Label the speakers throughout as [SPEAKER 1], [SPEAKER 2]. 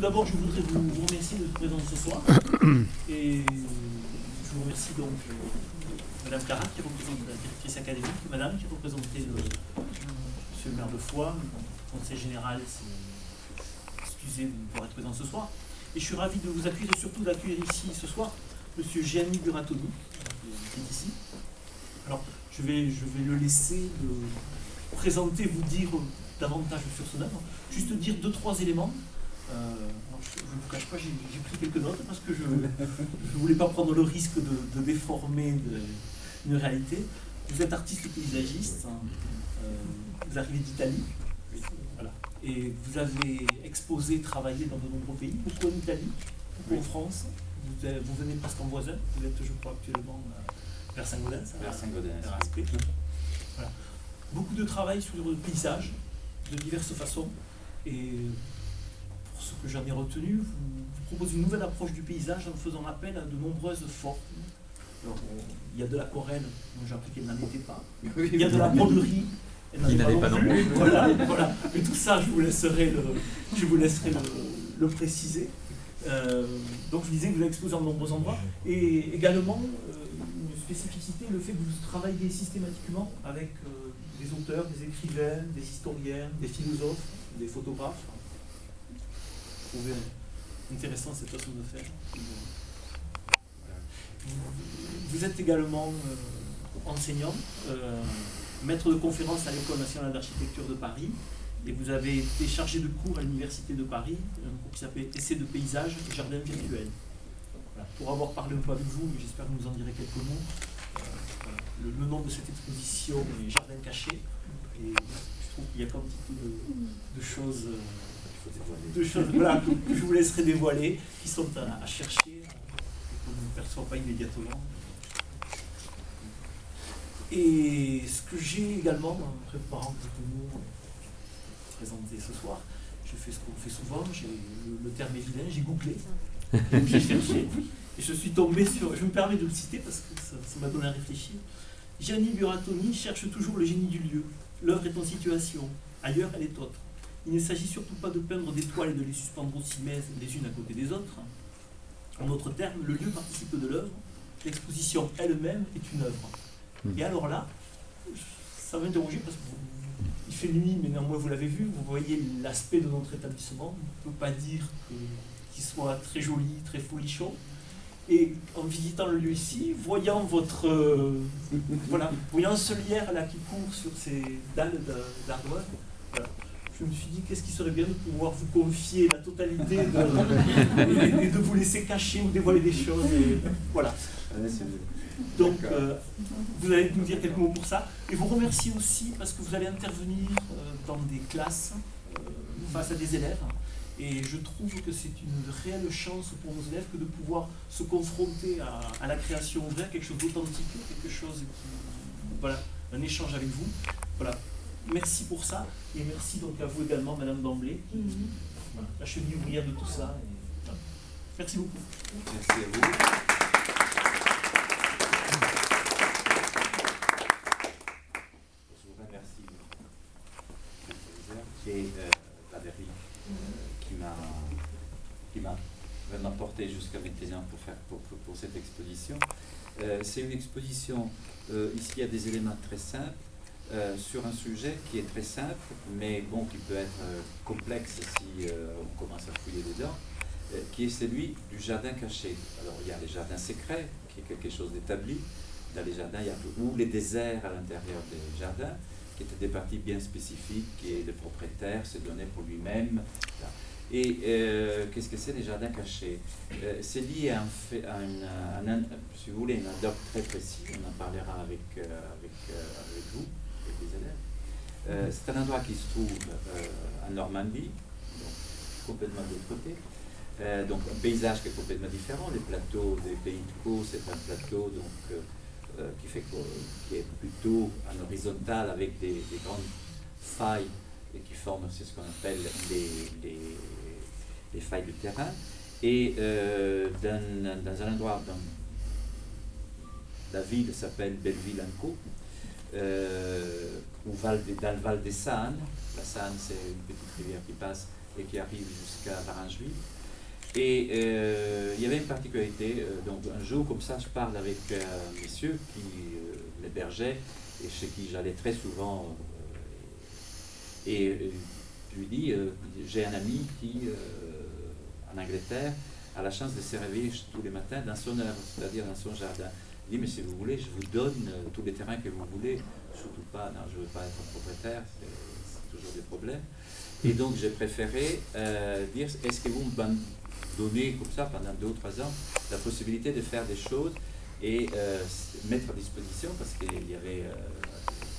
[SPEAKER 1] tout d'abord, je voudrais vous remercier de votre présence ce soir. Et je vous remercie donc Madame Clara, qui représente la directrice académique, Madame, qui représentait Monsieur le maire de Foix, le conseil général s'est excusé de pouvoir être présent ce soir. Et je suis ravi de vous accueillir et surtout d'accueillir ici ce soir Monsieur Gianni Buratoni, qui est ici. Alors, je vais le laisser présenter, vous dire davantage sur son œuvre. Juste dire 2-3 éléments. Je ne vous cache pas, j'ai pris quelques notes parce que je ne voulais pas prendre le risque de déformer une réalité. Vous êtes artiste paysagiste, vous arrivez d'Italie, voilà. Et vous avez exposé, travaillé dans de nombreux pays, beaucoup en Italie, beaucoup en France. Vous venez presque en voisin, vous êtes, je crois, actuellement vers Saint-Gaudens.
[SPEAKER 2] Vers Saint-Gaudens.
[SPEAKER 1] Voilà. Beaucoup de travail sur le paysage, de diverses façons. Et pour ce que j'en ai retenu, vous proposez une nouvelle approche du paysage en faisant appel à de nombreuses formes. Alors, il y a de l'aquarelle, dont j'ai appris qu'elle n'en était pas. Il y a de la broderie, elle n'en est pas non plus. Voilà. Mais tout ça, je vous laisserai le préciser. Donc je disais que vous avez exposé en nombreux endroits. Et également, une spécificité, le fait que vous travaillez systématiquement avec des auteurs, des écrivains, des historiens, des philosophes, des photographes. Je trouvais intéressant cette façon de faire. Vous êtes également enseignant, maître de conférence à l'École nationale d'architecture de Paris, et vous avez été chargé de cours à l'Université de Paris, un cours qui s'appelle Essai de paysage et jardin virtuel. Voilà. Pour avoir parlé un peu avec vous, mais j'espère que vous nous en direz quelques mots, voilà. Le nom de cette exposition est Jardin caché, et je trouve qu'il y a comme un petit peu de choses, voilà, que je vous laisserai dévoiler, qui sont à chercher, qu'on ne perçoit pas immédiatement. Et ce que j'ai également, en préparant quelques mots présenter ce soir, je fais ce qu'on fait souvent, le terme est vilain, j'ai googlé, j'ai cherché, et je suis tombé sur, je me permets de le citer parce que ça m'a donné à réfléchir. Gianni Buratoni cherche toujours le génie du lieu. L'œuvre est en situation, ailleurs elle est autre. Il ne s'agit surtout pas de peindre des toiles et de les suspendre aussi les unes à côté des autres. En d'autres termes, le lieu participe de l'œuvre, l'exposition elle-même est une œuvre. Et alors là, ça m'a interrogé parce qu'il fait nuit, mais néanmoins vous l'avez vu, vous voyez l'aspect de notre établissement. On ne peut pas dire qu'il soit très joli, très folichon. Et en visitant le lieu ici, voyant voyant ce lierre là qui court sur ces dalles d'ardoise, voilà, je me suis dit qu'est-ce qui serait bien de pouvoir vous confier la totalité et de vous laisser cacher ou dévoiler des choses. Et voilà. Donc, vous allez nous dire quelques mots pour ça. Et vous remercier aussi parce que vous allez intervenir dans des classes face à des élèves. Et je trouve que c'est une réelle chance pour nos élèves que de pouvoir se confronter à la création vraie, quelque chose d'authentique, quelque chose qui, voilà, un échange avec vous. Voilà. Merci pour ça. Et merci donc à vous également, Madame D'Emblay, voilà, la cheville ouvrière de tout ça. Et, voilà. Merci beaucoup.
[SPEAKER 2] Merci à vous. Et Valérie qui m'a vraiment porté jusqu'à maintenant pour cette exposition. C'est une exposition, ici il y a des éléments très simples, sur un sujet qui est très simple, mais bon, qui peut être complexe si on commence à fouiller dedans, qui est celui du jardin caché. Alors il y a les jardins secrets, qui est quelque chose d'établi. Dans les jardins, il y a ou les déserts à l'intérieur des jardins, qui étaient des parties bien spécifiques et le propriétaire se donnait pour lui-même. Et qu'est-ce que c'est les jardins cachés? C'est lié à si vous voulez, un adopte très précis, on en parlera avec vous, avec les élèves. C'est un endroit qui se trouve en Normandie, donc complètement de l'autre côté. Donc un paysage qui est complètement différent. Les plateaux des Pays de Caux, c'est un plateau donc qui est plutôt en horizontal avec des grandes failles et qui forment ce qu'on appelle les failles du terrain. Et dans un endroit, la ville s'appelle Belleville-en-Caux, dans le Val des Sanes. La Sane, c'est une petite rivière qui passe, et qui arrive jusqu'à Varengeville. Et il y avait une particularité, donc un jour comme ça, je parle avec un monsieur qui l'hébergeait et chez qui j'allais très souvent, et je lui dis, j'ai un ami qui, en Angleterre, a la chance de se réveiller tous les matins dans son œuvre, c'est-à-dire dans son jardin. Il dit, mais si vous voulez, je vous donne tous les terrains que vous voulez, surtout pas, non, je ne veux pas être propriétaire, c'est toujours des problèmes. Et donc j'ai préféré dire, est-ce que vous me donnez comme ça pendant 2 ou 3 ans la possibilité de faire des choses et mettre à disposition, parce qu'il y avait,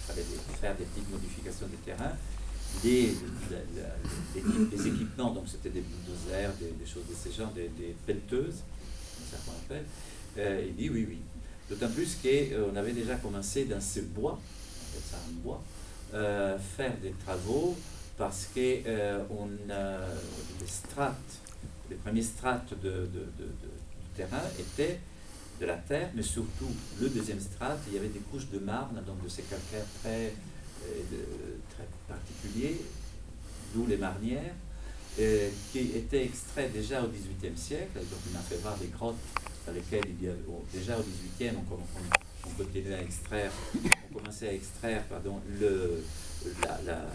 [SPEAKER 2] fallait faire des petites modifications des terrains, des équipements, donc c'était des bulldozers, des choses de ce genre, des pelleteuses, c'est ça qu'on appelle. Il dit oui, oui. D'autant plus qu'on avait déjà commencé dans ce bois, on appelle ça un bois, faire des travaux parce que les premiers strates du terrain étaient de la terre, mais surtout le deuxième strate, il y avait des couches de marne, donc de ces calcaires très particuliers, d'où les marnières, qui étaient extraits déjà au XVIIIe siècle. Donc il m'a fait voir des grottes dans lesquelles il y a, déjà au XVIIIe, on continuait à extraire, on commençait à extraire pardon,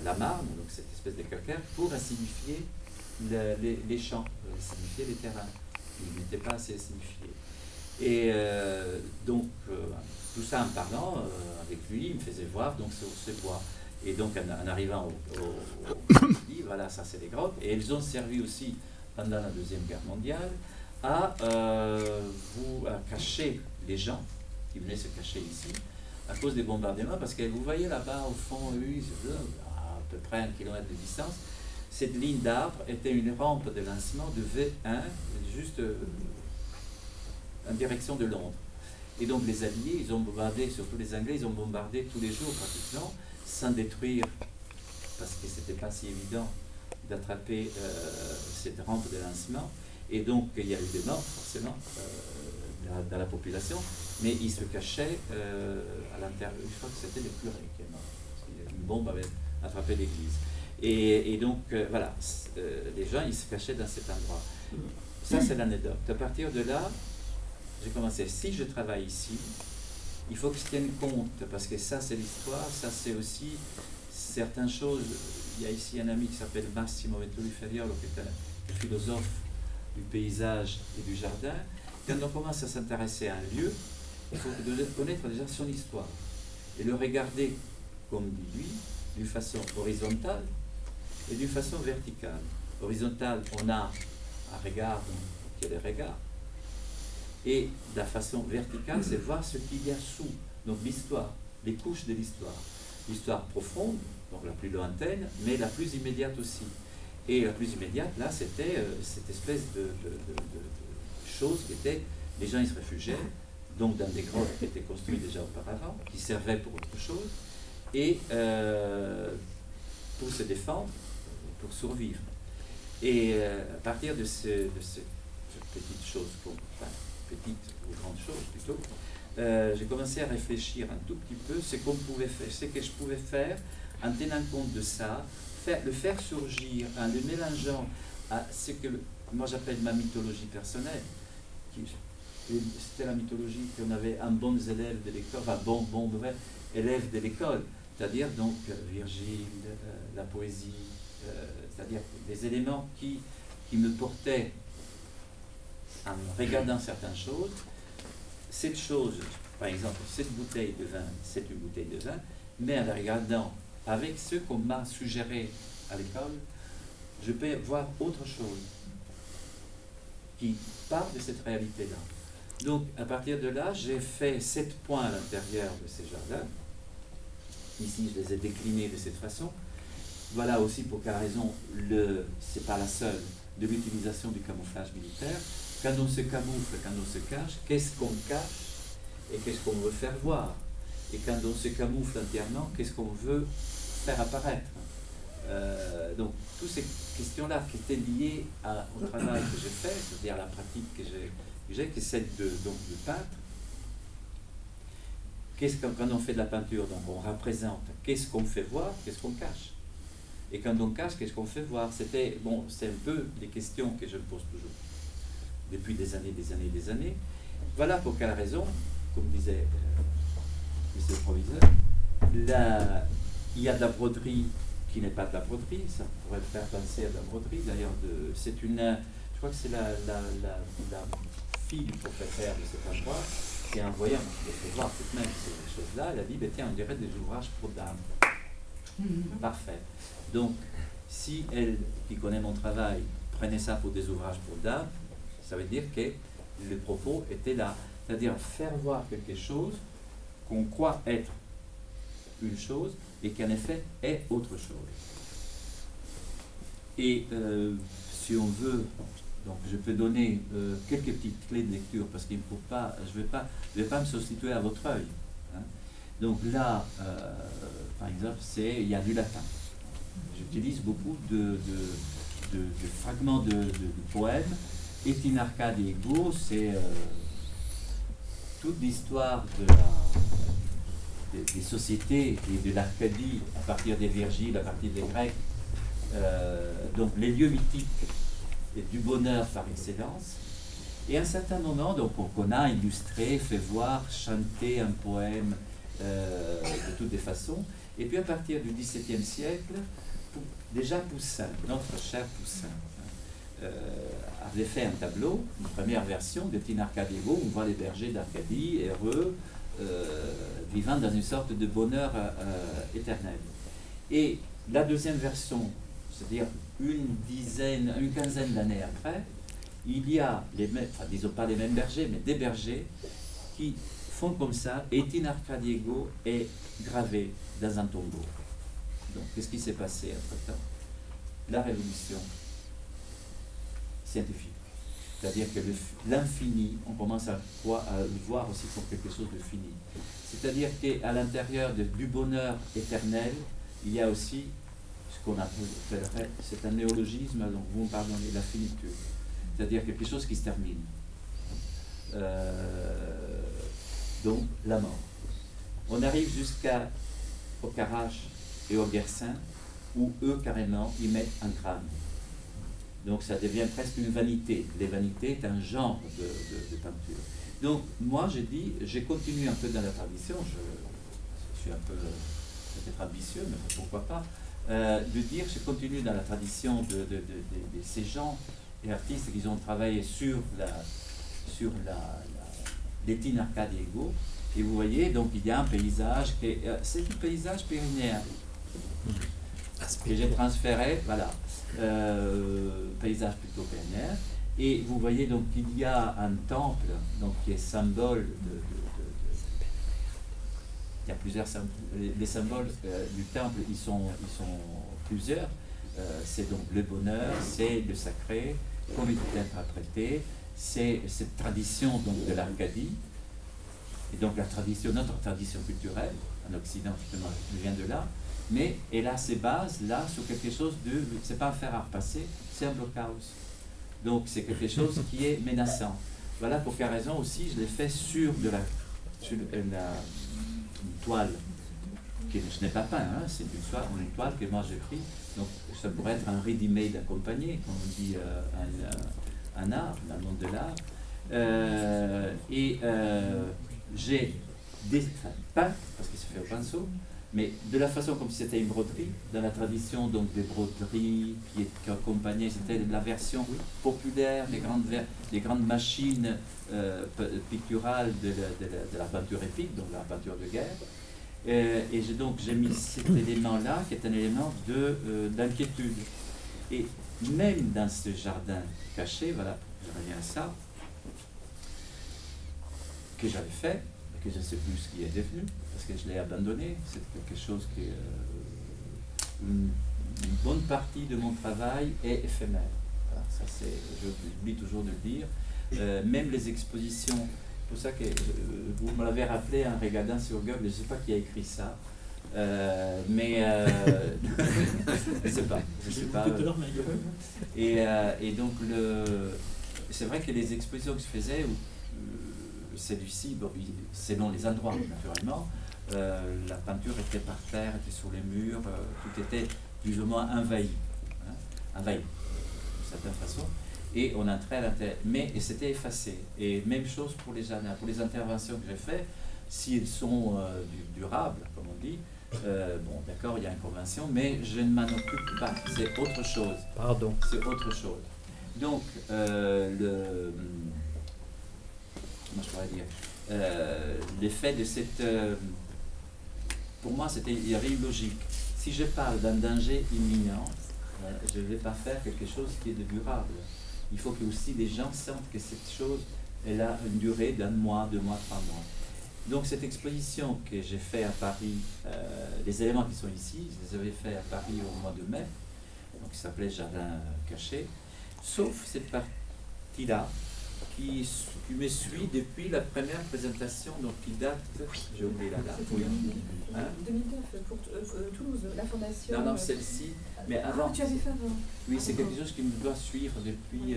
[SPEAKER 2] la marne, donc cette espèce de calcaire, pour acidifier les champs, acidifier les terrains. Ils n'étaient pas assez acidifiés. Et donc, tout ça en parlant avec lui, il me faisait voir donc ce bois. Et donc, en arrivant il dit, voilà, ça c'est des grottes. Et elles ont servi aussi, pendant la Deuxième Guerre mondiale, à cacher les gens qui venaient se cacher ici, à cause des bombardements, parce que vous voyez là-bas, au fond, à peu près 1 kilomètre de distance, cette ligne d'arbres était une rampe de lancement de V1, juste en direction de Londres. Et donc les Alliés, ils ont bombardé, surtout les Anglais, ils ont bombardé tous les jours pratiquement, sans détruire, parce que c'était pas si évident d'attraper cette rampe de lancement. Et donc il y a eu des morts, forcément, dans la population, mais ils se cachaient à l'intérieur. Je crois que c'était le curé qui est mort, parce qu'une bombe avait attrapé l'église. Et donc, voilà, les gens, ils se cachaient dans cet endroit. Ça, c'est l'anecdote. À partir de là, j'ai commencé, si je travaille ici, il faut que je tienne compte, parce que ça, c'est l'histoire, ça, c'est aussi certaines choses. Il y a ici un ami qui s'appelle Massimo Venturi Ferriolo, qui est un philosophe du paysage et du jardin. Quand on commence à s'intéresser à un lieu, il faut connaître déjà son histoire et le regarder, comme dit lui, d'une façon horizontale et d'une façon verticale. Horizontale, on a un regard, qui est le regard. Et la façon verticale, c'est voir ce qu'il y a sous, donc l'histoire, les couches de l'histoire. L'histoire profonde, donc la plus lointaine, mais la plus immédiate aussi. Et la plus immédiate, là, c'était cette espèce de chose qui était, les gens ils se réfugiaient, donc dans des grottes qui étaient construites déjà auparavant, qui servaient pour autre chose, et pour se défendre, pour survivre. Et à partir de cette petite chose, enfin, petite ou grande chose plutôt, j'ai commencé à réfléchir un tout petit peu ce qu'on pouvait faire, ce que je pouvais faire en tenant compte de ça, le faire surgir en le mélangeant à ce que moi j'appelle ma mythologie personnelle. C'était la mythologie qu'on avait un bon élève de l'école, enfin bon élève de l'école, c'est-à-dire donc Virgile, la poésie, c'est-à-dire des éléments qui me portaient en regardant certaines choses. Cette chose, par exemple, cette bouteille de vin, c'est une bouteille de vin, mais en la regardant avec ce qu'on m'a suggéré à l'école, je peux voir autre chose qui part de cette réalité-là. Donc, à partir de là, j'ai fait 7 points à l'intérieur de ces jardins. Ici, je les ai déclinés de cette façon. Voilà aussi pour quelle raison, c'est pas la seule, de l'utilisation du camouflage militaire. Quand on se camoufle, quand on se cache, qu'est-ce qu'on cache et qu'est-ce qu'on veut faire voir? Et quand on se camoufle entièrement, qu'est-ce qu'on veut faire apparaître? Donc, toutes ces questions-là qui étaient liées au travail que j'ai fait, c'est-à-dire la pratique que j'ai, qui est celle de peintre. Quand on fait de la peinture, donc on représente, qu'est-ce qu'on fait voir, qu'est-ce qu'on cache? Et quand on cache, qu'est-ce qu'on fait voir? C'était, bon, c'est un peu des questions que je me pose toujours, depuis des années, des années, des années. Voilà pour quelle raison, comme disait le proviseur, il y a de la broderie qui n'est pas de la broderie, ça pourrait faire penser à de la broderie, d'ailleurs, c'est une, je crois que c'est la fille du propriétaire de cet endroit, qui a envoyé, il faut voir tout de même ces choses-là, elle a dit, tiens, on dirait des ouvrages pour dames. Parfait. Donc, si elle, qui connaît mon travail, prenait ça pour des ouvrages pour dames, ça veut dire que le propos était là. C'est-à-dire faire voir quelque chose qu'on croit être une chose et qui en effet est autre chose. Et si on veut, donc je peux donner quelques petites clés de lecture parce qu'il ne faut pas, je vais pas me substituer à votre œil. Hein. Donc là, par exemple, il y a du latin. J'utilise beaucoup de fragments de poèmes. Etinarca Diego, c'est toute l'histoire des sociétés et de l'Arcadie à partir des Virgiles, à partir des Grecs, donc les lieux mythiques et du bonheur par excellence. Et à un certain moment, donc on a illustré, fait voir, chanté un poème de toutes les façons. Et puis à partir du XVIIe siècle, déjà Poussin, notre cher Poussin, avait fait un tableau, une première version de Tinarca Diego, où on voit les bergers d'Arcadie, heureux, vivant dans une sorte de bonheur éternel. Et la deuxième version, c'est-à-dire une quinzaine d'années après, il y a les mêmes, enfin disons pas les mêmes bergers, mais des bergers qui font comme ça, et Tinarca Diego est gravé dans un tombeau. Donc, qu'est-ce qui s'est passé entre-temps? La révolution scientifique. C'est-à-dire que l'infini, on commence à le voir aussi comme quelque chose de fini. C'est-à-dire qu'à l'intérieur du bonheur éternel, il y a aussi ce qu'on appellerait, c'est un néologisme, donc vous me pardonnez, la finitude. C'est-à-dire quelque chose qui se termine. Donc, la mort. On arrive jusqu'au Carache et au Guercin, où eux, carrément, ils mettent un crâne. Donc ça devient presque une vanité. Les vanités est un genre de peinture. Donc moi, j'ai continué un peu dans la tradition, je suis un peu peut-être ambitieux, mais pourquoi pas, de dire, je continue dans la tradition de ces gens et artistes qui ont travaillé sur l'Etinarca Diego. Et vous voyez, donc il y a un paysage, c'est un paysage pyrénéen que j'ai transféré, voilà. Paysage plutôt pyrénéen, et vous voyez donc qu'il y a un temple donc, qui est symbole il y a plusieurs symboles, les symboles du temple, ils sont plusieurs, c'est donc le bonheur, c'est le sacré, comme il est interprété, c'est cette tradition donc, de l'Arcadie, et donc notre tradition culturelle, en Occident justement, vient de là. Mais elle a ses bases là sur quelque chose de, c'est pas un fer à repasser, c'est un blockhouse. Donc c'est quelque chose qui est menaçant. Voilà pour quelle raison aussi je l'ai fait sur une toile que je n'ai pas peint, hein, c'est une toile que moi j'ai pris. Donc ça pourrait être un ready-made accompagné, comme on dit un art, dans le monde de l'art. J'ai peint, parce qu'il se fait au pinceau, mais de la façon comme si c'était une broderie, dans la tradition donc des broderies qui accompagnaient, c'était la version populaire des grandes machines picturales de la peinture épique, donc la peinture de guerre. Et j'ai mis cet élément-là, qui est un élément d'inquiétude. Et même dans ce jardin caché, voilà, je reviens à ça, que j'avais fait, que je ne sais plus ce qui est devenu, parce que je l'ai abandonné, c'est quelque chose qui une bonne partie de mon travail est éphémère. Voilà, ça j'oublie toujours de le dire. Même les expositions, c'est pour ça que vous me l'avez rappelé en regardant sur Google, je ne sais pas qui a écrit ça, mais je ne sais pas. Et donc, c'est vrai que les expositions que je faisais, celui-ci, bon, selon les endroits naturellement, la peinture était par terre, était sur les murs, tout était plus ou moins envahi, hein, envahi d'une certaine façon, et on entrait à l'intérieur, mais c'était effacé. Et même chose pour les jardins, pour les interventions que j'ai faites, s'ils sont durables, comme on dit, bon, d'accord, il y a une convention, mais je ne m'en occupe pas, c'est autre chose.
[SPEAKER 3] Pardon.
[SPEAKER 2] C'est autre chose. Donc, comment je pourrais dire, l'effet de cette... pour moi, il y avait une logique. Si je parle d'un danger imminent, je ne vais pas faire quelque chose qui est de durable. Il faut que aussi les gens sentent que cette chose, elle a une durée d'1 mois, 2 mois, 3 mois. Donc cette exposition que j'ai faite à Paris, les éléments qui sont ici, je les avais fait à Paris au mois de mai, donc qui s'appelait Jardin caché, sauf cette partie-là, qui me suit depuis la première présentation, donc qui date, j'ai oublié la date, oui. Hein?
[SPEAKER 4] 2009 pour Toulouse, la fondation.
[SPEAKER 2] Non, celle-ci, mais avant.
[SPEAKER 4] Ah, tu avais fait avant.
[SPEAKER 2] Oui, c'est quelque chose qui me doit suivre depuis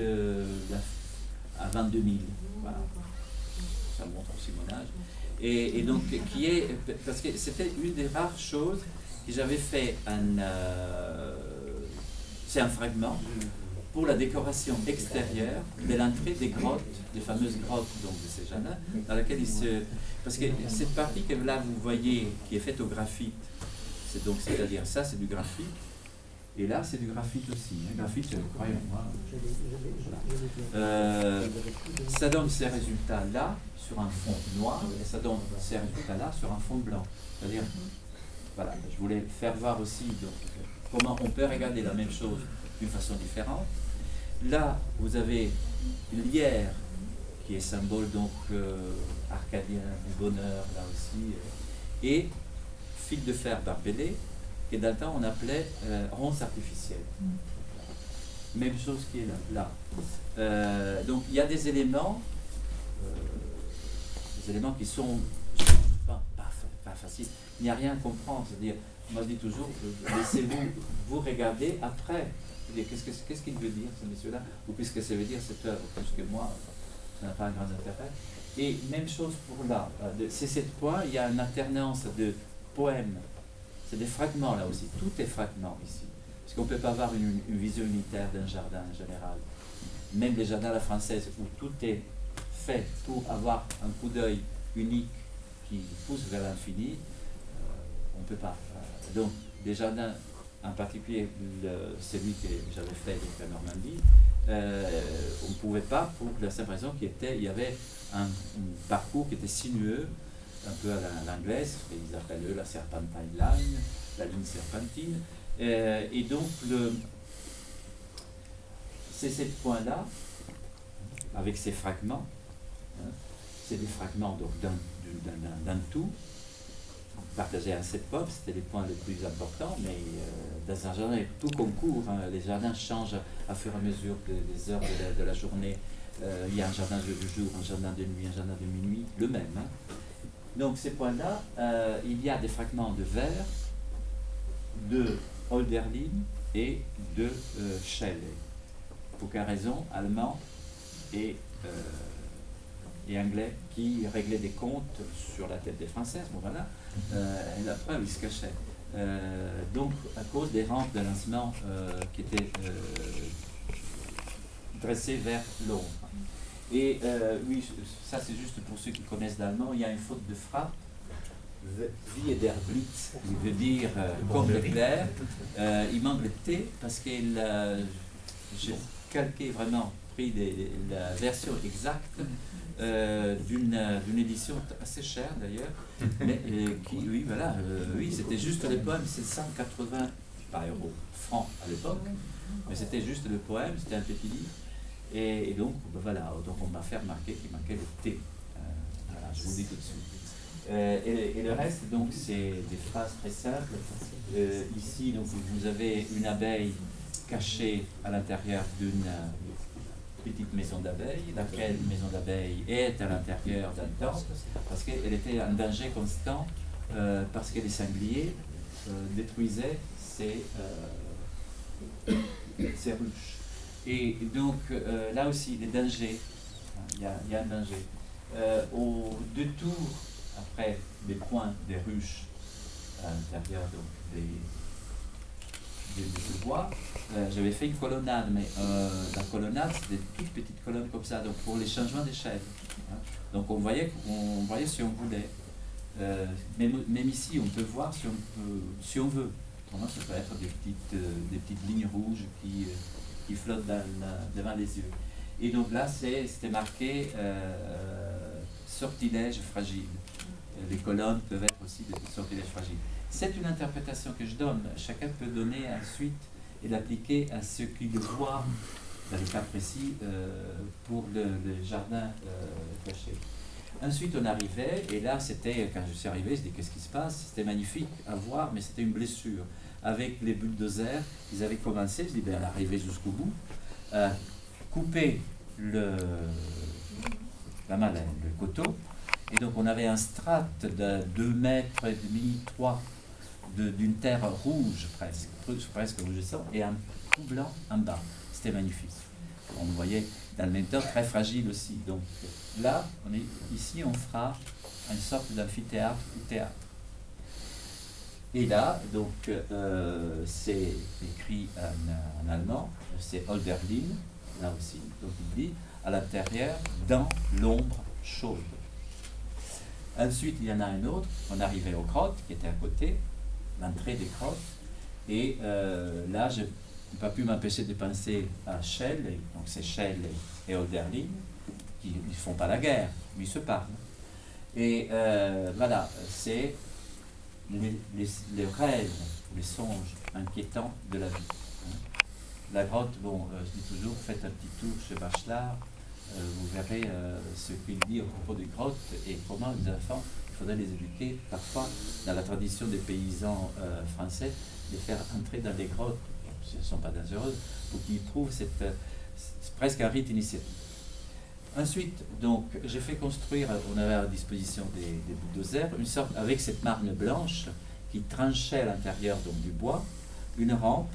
[SPEAKER 2] avant 2000. Voilà. Ça montre aussi mon âge. Et donc, qui est, parce que c'était une des rares choses que j'avais fait c'est un fragment pour la décoration extérieure de l'entrée des grottes, des fameuses grottes donc, de ces jardins, dans laquelle parce que cette partie que là vous voyez, qui est faite au graphite, c'est-à-dire ça c'est du graphite, et là c'est du graphite aussi. Graphite, croyez-moi. Ça donne ces résultats-là sur un fond noir, et ça donne ces résultats-là sur un fond blanc. C'est-à-dire, voilà, je voulais faire voir aussi donc, comment on peut regarder la même chose d'une façon différente. Là, vous avez une lierre qui est symbole donc arcadien du bonheur, là aussi, et fil de fer barbelé, que dans le temps on appelait ronce artificielle. Même chose qui est là. Donc il y a des éléments qui sont pas faciles. Il n'y a rien à comprendre. C'est-à-dire, moi je dis toujours, laissez-vous regarder après. Qu'est-ce qu'il veut dire, ce monsieur-là, ou qu'est-ce que ça veut dire cette œuvre, parce que moi, ça n'a pas un grand intérêt. Et même chose pour là, c'est cette fois, il y a une alternance de poèmes, c'est des fragments là aussi, tout est fragment ici, parce qu'on ne peut pas avoir une vision unitaire d'un jardin en général. Même les jardins à la française, où tout est fait pour avoir un coup d'œil unique qui pousse vers l'infini, on ne peut pas. Donc, des jardins, en particulier celui que j'avais fait avec la Normandie, on ne pouvait pas, pour la simple raison qu'il y avait un parcours qui était sinueux, un peu à l'anglaise, ils appellent la serpentine line, la ligne serpentine, et donc c'est ce point-là, avec ces fragments, hein, c'est des fragments d'un tout, partagé à 7 pommes, c'était les points les plus importants, mais dans un jardin, tout concourt, hein, les jardins changent à fur et à mesure des heures de la journée. Il y a un jardin de jour, un jardin de nuit, un jardin de minuit, le même. Hein. Donc ces points-là, il y a des fragments de verre, de Hölderlin et de Schelle. Pour quelle raison? Allemand et anglais qui réglaient des comptes sur la tête des Françaises. Bon voilà, et la preuve, ils se cachaient. Donc, à cause des rampes de lancement qui étaient dressées vers Londres. Et oui, ça c'est juste pour ceux qui connaissent l'allemand, il y a une faute de frappe. Wie der Blitz, qui veut dire comme l'éclair. Il manque le T parce que j'ai calqué vraiment, pris la version exacte d'une édition assez chère d'ailleurs, mais oui, voilà, oui, c'était juste le poème, c'est 180, pas euros, francs à l'époque, mais c'était juste le poème, c'était un petit livre, et donc, ben voilà, donc on m'a fait remarquer qu'il manquait le T, voilà, je vous dis tout de suite. Et le reste, donc, c'est des phrases très simples. Ici, donc, vous avez une abeille cachée à l'intérieur d'une petite maison d'abeilles, laquelle maison d'abeilles est à l'intérieur d'un temple, parce qu'elle était en danger constant, parce que les sangliers détruisaient ses ruches. Et donc, là aussi, les dangers, il y a un danger. Au détour, après les points des ruches, à l'intérieur de bois, j'avais fait une colonnade, mais la colonnade, c'est des toutes petites colonnes comme ça, donc pour les changements d'échelle. Hein. Donc on voyait si on voulait. Même ici, on peut voir si on veut. Autrement, ça peut être des petites lignes rouges qui flottent devant les yeux. Et donc là, c'était marqué sortilège fragile. Les colonnes peuvent être aussi des sortilèges fragiles. C'est une interprétation que je donne. Chacun peut donner ensuite et l'appliquer à ce qu'il voit, dans le cas précis, pour le jardin caché. Ensuite, on arrivait, et là, c'était, quand je suis arrivé, je dis qu'est-ce qui se passe? C'était magnifique à voir, mais c'était une blessure. Avec les bulldozers, ils avaient commencé, je dis, ben, à l'arrivée jusqu'au bout, couper la malène, le coteau, et donc on avait un strate de 2 mètres et demi, 3, d'une terre rouge presque rougeissant, et un tout blanc en bas. C'était magnifique. On voyait dans le même temps très fragile aussi. Donc là, ici on fera une sorte d'amphithéâtre ou théâtre. Et là, donc, c'est écrit en allemand, c'est Hölderlin, là aussi. Donc il dit, à l'intérieur, dans l'ombre chaude. Ensuite, il y en a un autre, on arrivait aux grottes, qui était à côté, l'entrée des grottes. Et là, je n'ai pas pu m'empêcher de penser à Schell, donc c'est Schell et Hölderlin, qui ne font pas la guerre, mais ils se parlent. Et voilà, c'est les rêves, les songes inquiétants de la vie. La grotte, bon, je dis toujours, faites un petit tour chez Bachelard, vous verrez ce qu'il dit à propos des grottes et comment les enfants, il faudrait les éduquer parfois dans la tradition des paysans français, de faire entrer dans les grottes, si elles ne sont pas dangereuses, pour qu'ils trouvent c'est presque un rite initiatique. Ensuite, donc, j'ai fait construire, on avait à disposition des bulldozers, une sorte, avec cette marne blanche qui tranchait à l'intérieur du bois, une rampe.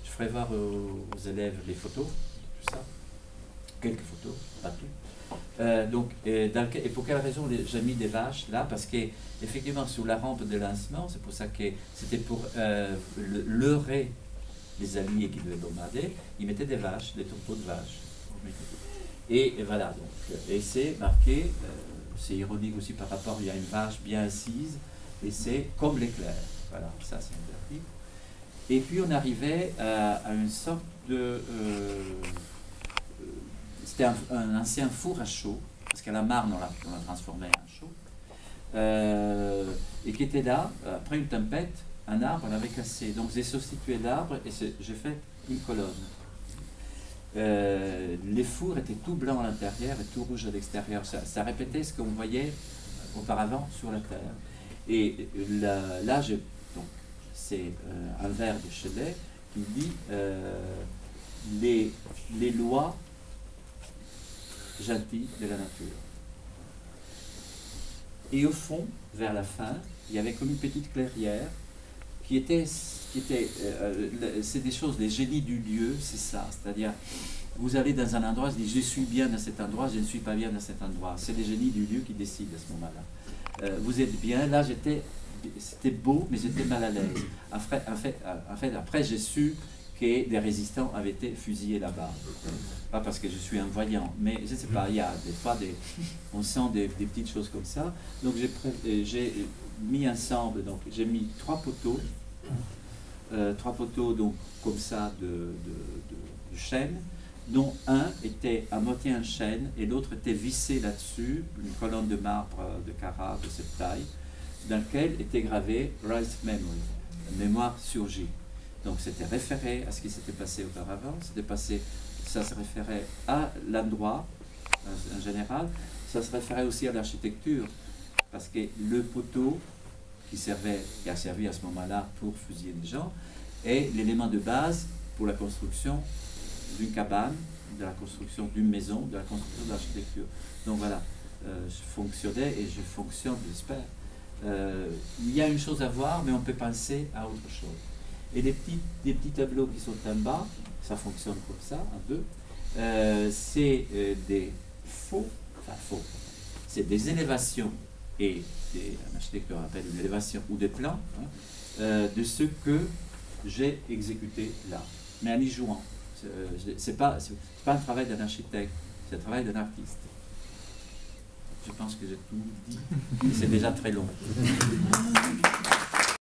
[SPEAKER 2] Je ferai voir aux élèves les photos, tout ça. Quelques photos, pas tout. Donc, et pour quelle raison j'ai mis des vaches là? Parce qu'effectivement, sous la rampe de lancement, c'est pour ça que c'était pour leurrer les alliés qui devaient bombarder, ils mettaient des vaches, des troupeaux de vaches. Et voilà, donc, et c'est marqué, c'est ironique aussi par rapport, il y a une vache bien assise, et c'est comme l'éclair. Voilà, ça c'est interdit. Et puis on arrivait à une sorte de... c'était un ancien four à chaud, parce qu'à la marne on l'a transformé en chaud, et qui était là, après une tempête, un arbre l'avait cassé. Donc j'ai substitué l'arbre et j'ai fait une colonne. Les fours étaient tout blancs à l'intérieur et tout rouge à l'extérieur. Ça répétait ce qu'on voyait auparavant sur la terre. Et là, c'est un vers de Shelley qui dit les lois gentilles de la nature. Et au fond, vers la fin, il y avait comme une petite clairière c'est des choses, les génies du lieu, c'est ça. C'est-à-dire, vous allez dans un endroit, vous dites, je suis bien dans cet endroit, je ne suis pas bien dans cet endroit. C'est les génies du lieu qui décident à ce moment-là. Vous êtes bien, là c'était beau, mais j'étais mal à l'aise. Après, j'ai su que des résistants avaient été fusillés là-bas. Pas parce que je suis un voyant, mais je ne sais pas, il y a des fois, on sent des petites choses comme ça. Donc j'ai mis ensemble, donc j'ai mis 3 poteaux, donc comme ça de chêne, dont un était à moitié en chêne et l'autre était vissé là-dessus, une colonne de marbre de Carrare de cette taille, dans lequel était gravé Rice Memory, mémoire surgit. Donc c'était référé à ce qui s'était passé auparavant, ça se référait à l'endroit en général, ça se référait aussi à l'architecture, parce que le poteau qui a servi à ce moment-là pour fusiller les gens, est l'élément de base pour la construction d'une cabane, de la construction d'une maison, de la construction de l'architecture. Donc voilà, je fonctionnais et je fonctionne, j'espère. Il y a une chose à voir, mais on peut penser à autre chose. Et les petits tableaux qui sont en bas, ça fonctionne comme ça, un peu. C'est des faux, c'est des élévations et un architecte appelle une élévation ou des plans de ce que j'ai exécuté l'art, mais en y jouant. C'est pas un travail d'un architecte, c'est un travail d'un artiste. Je pense que j'ai tout dit, c'est déjà très long.